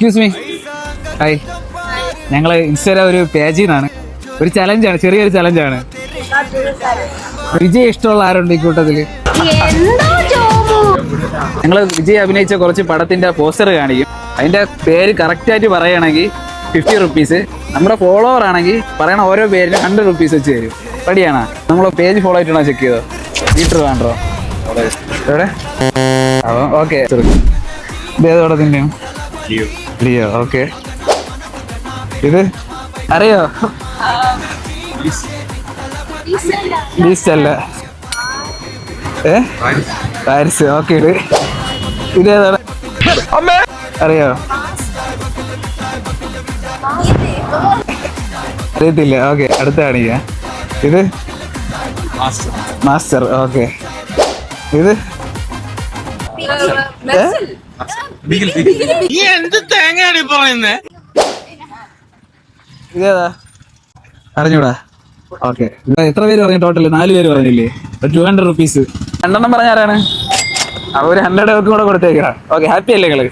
Excuse me. Hi, ഞങ്ങൾ Instagram ഒരു പേജിൽ നിന്നാണ്. ഒരു ചലഞ്ചാണ്, ചെറിയൊരു ചലഞ്ചാണ്. വിജയ് ഇഷ്ടമുള്ള ആരുണ്ട് ഈ കൂട്ടത്തില്? ഞങ്ങൾ വിജയ് അഭിനയിച്ച കുറച്ച് പടത്തിന്റെ പോസ്റ്റർ കാണിക്കും. അതിന്റെ പേര് കറക്റ്റ് ആയിട്ട് പറയുകയാണെങ്കിൽ 50 റുപ്പീസ്. നമ്മുടെ ഫോളോവർ ആണെങ്കിൽ പറയണ ഓരോ പേരിന് 100 റുപ്പീസ് വെച്ച് തരും. റെഡിയാണോ? നമ്മളെ പേജ് ഫോളോ ആയിട്ടാണോ ചെക്ക് ചെയ്തോ? മീറ്റർ വേണ്ടോ? എവിടെ? ഓക്കെ. ഇതേത് പടത്തിൻ്റെയും? ലിയോ. ഓക്കെ. ഇത് അറിയോ? ബീസ്റ്റ് അല്ല. പാരിസ്. ഓക്കെ. ഇതേതാണ്? അറിയോ? അറിയത്തില്ല. ഓക്കെ, അടുത്ത കാണിക്കാം. ഇത് മാസ്റ്റർ. ഓക്കെ. ഇത് ഇതേതാ? അറിഞ്ഞൂടാ. ഓക്കെ. എത്ര പേര് പറഞ്ഞു ടോട്ടല്? 4 പേര് പറഞ്ഞില്ലേ? 200 റുപ്പീസ്. 2 പറഞ്ഞാരാണ്? ഒരു 100 കൂടെ കൊടുത്തേക്കാം. ഓക്കെ, ഹാപ്പി അല്ലേ നിങ്ങള്?